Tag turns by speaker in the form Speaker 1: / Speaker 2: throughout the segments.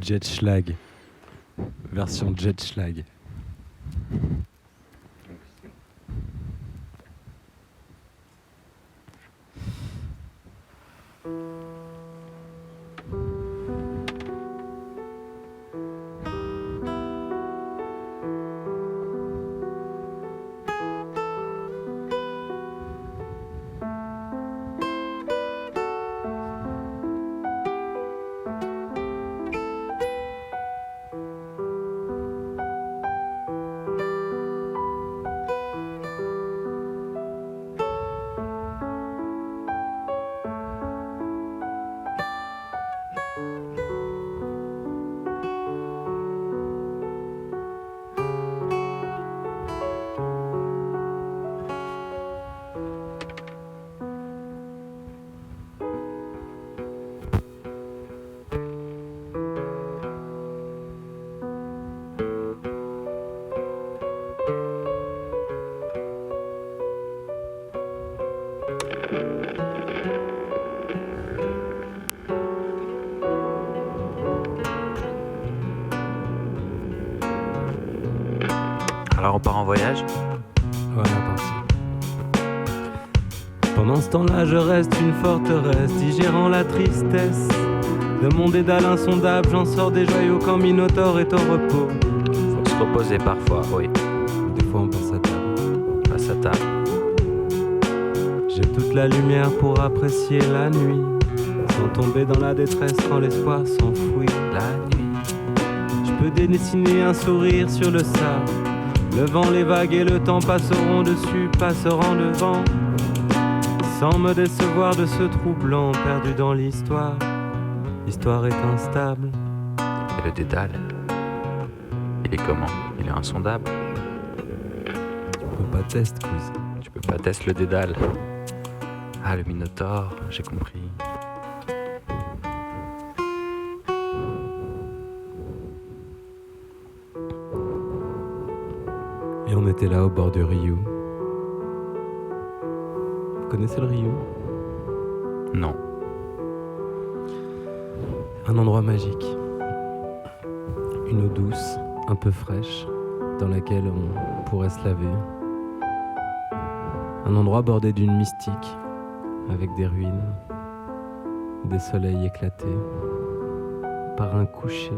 Speaker 1: Jetschlag. Version Jetschlag.
Speaker 2: Alors on part en voyage.
Speaker 1: Voilà, parti. Pendant ce temps-là, je reste une forteresse, digérant la tristesse de mon dédale insondable. J'en sors des joyaux quand Minotaure est au repos.
Speaker 2: Faut se reposer parfois, oui.
Speaker 1: Des fois on passe à table.
Speaker 2: Passe à table.
Speaker 1: J'ai toute la lumière pour apprécier la nuit, sans tomber dans la détresse quand l'espoir s'enfuit.
Speaker 2: La nuit.
Speaker 1: Je peux dessiner un sourire sur le sable. Le vent, les vagues et le temps passeront dessus, passeront devant, sans me décevoir de ce troublant perdu dans l'histoire. L'histoire est instable.
Speaker 2: Et le dédale, il est comment? Il est insondable.
Speaker 1: Tu peux pas tester, cousin.
Speaker 2: Tu peux pas tester le dédale. Ah, le Minotaure, j'ai compris.
Speaker 1: Et on était là au bord du Ryu. Vous connaissez le Ryu?
Speaker 2: Non.
Speaker 1: Un endroit magique. Une eau douce, un peu fraîche, dans laquelle on pourrait se laver. Un endroit bordé d'une mystique, avec des ruines, des soleils éclatés, par un coucher.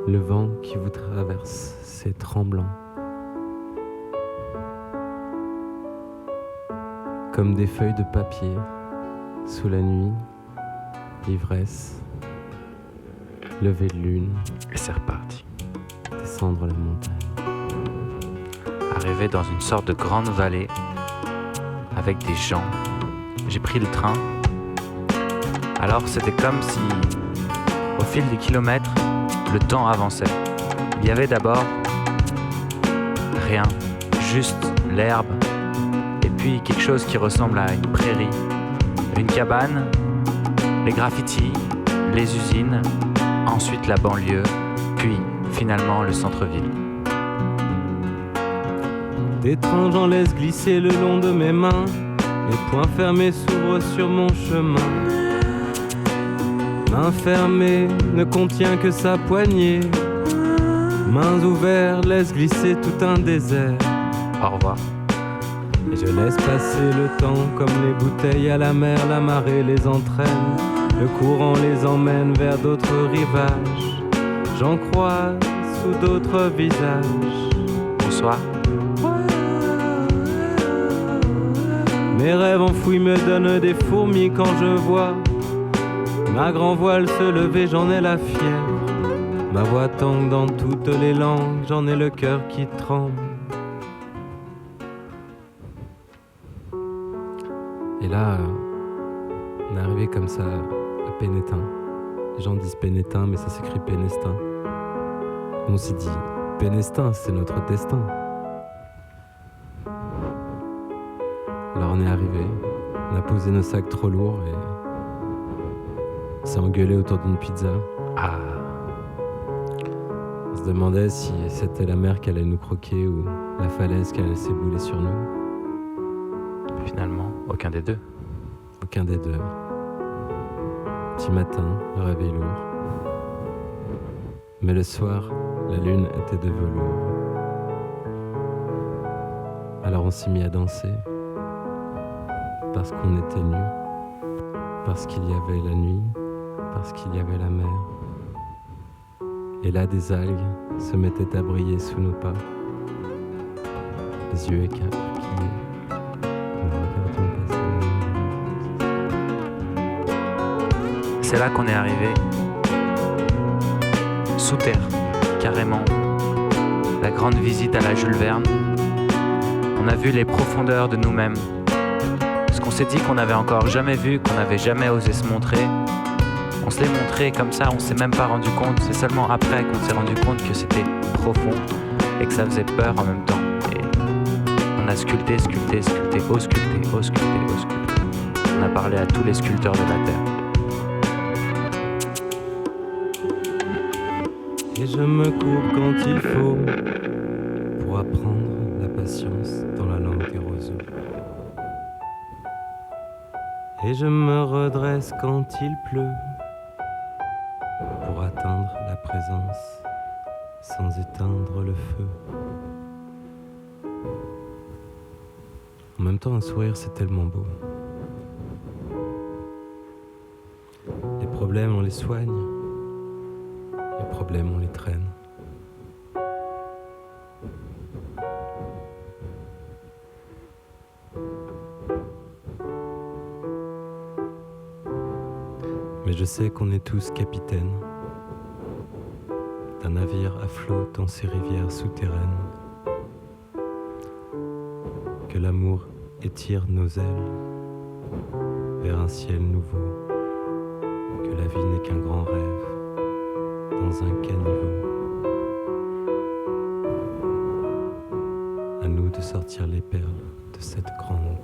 Speaker 1: Le vent qui vous traverse, c'est tremblant. Comme des feuilles de papier, sous la nuit, l'ivresse, lever de lune,
Speaker 2: Et c'est reparti.
Speaker 1: descendre la montagne.
Speaker 2: Arrivé dans une sorte de grande vallée, avec des gens. J'ai pris le train. Alors c'était comme si, au fil des kilomètres, le temps avançait. Il y avait d'abord rien, juste l'herbe, et puis quelque chose qui ressemble à une prairie, une cabane, les graffitis, les usines, ensuite la banlieue, puis finalement le centre-ville.
Speaker 1: D'étranges en laisse glisser le long de mes mains, les poings fermés s'ouvrent sur mon chemin. Main fermée ne contient que sa poignée, mains ouvertes laissent glisser tout un désert.
Speaker 2: Au revoir.
Speaker 1: Et je laisse passer le temps comme les bouteilles à la mer, la marée les entraîne, le courant les emmène vers d'autres rivages. J'en croise sous d'autres visages.
Speaker 2: Bonsoir.
Speaker 1: Mes rêves enfouis me donnent des fourmis quand je vois ma grand voile se lever, j'en ai la fièvre. Ma voix tangue dans toutes les langues, j'en ai le cœur qui tremble. Et là, on est arrivé comme ça à Pénétin. Les gens disent Pénétin, mais ça s'écrit Pénestin. On s'est dit, Pénestin, c'est notre destin. Alors on est arrivé, on a posé nos sacs trop lourds et on s'est engueulé autour d'une pizza.
Speaker 2: Ah,
Speaker 1: On se demandait si c'était la mer qui allait nous croquer ou la falaise qui allait s'ébouler sur nous.
Speaker 2: finalement, aucun des deux.
Speaker 1: Aucun des deux. petit matin, le réveil lourd. Mais le soir, la lune était de velours. Alors on s'y mit à danser, parce qu'on était nus, parce qu'il y avait la nuit, parce qu'il y avait la mer. Et là des algues se mettaient à briller sous nos pas, les yeux écarquillés, nous regardions passer.
Speaker 2: C'est là qu'on est arrivé, sous terre, carrément. La grande visite à la Jules Verne. On a vu les profondeurs de nous-mêmes. Ce qu'on s'est dit qu'on n'avait encore jamais vu, qu'on n'avait jamais osé se montrer. On se l'est montré comme ça, on s'est même pas rendu compte. C'est seulement après qu'on s'est rendu compte que c'était profond et que ça faisait peur en même temps. Et on a sculpté, sculpté, sculpté, ausculté, ausculté, ausculté. On a parlé à tous les sculpteurs de la terre.
Speaker 1: Et je me courbe quand il faut pour apprendre la patience dans la langue des roseaux. Et je me redresse quand il pleut pour atteindre la présence sans éteindre le feu. En même temps, un sourire, c'est tellement beau. Les problèmes, on les soigne. Les problèmes, on les traîne. Mais je sais qu'on est tous capitaines d'un navire à flot dans ces rivières souterraines, que l'amour étire nos ailes vers un ciel nouveau, que la vie n'est qu'un grand rêve dans un caniveau. À nous de sortir les perles de cette grande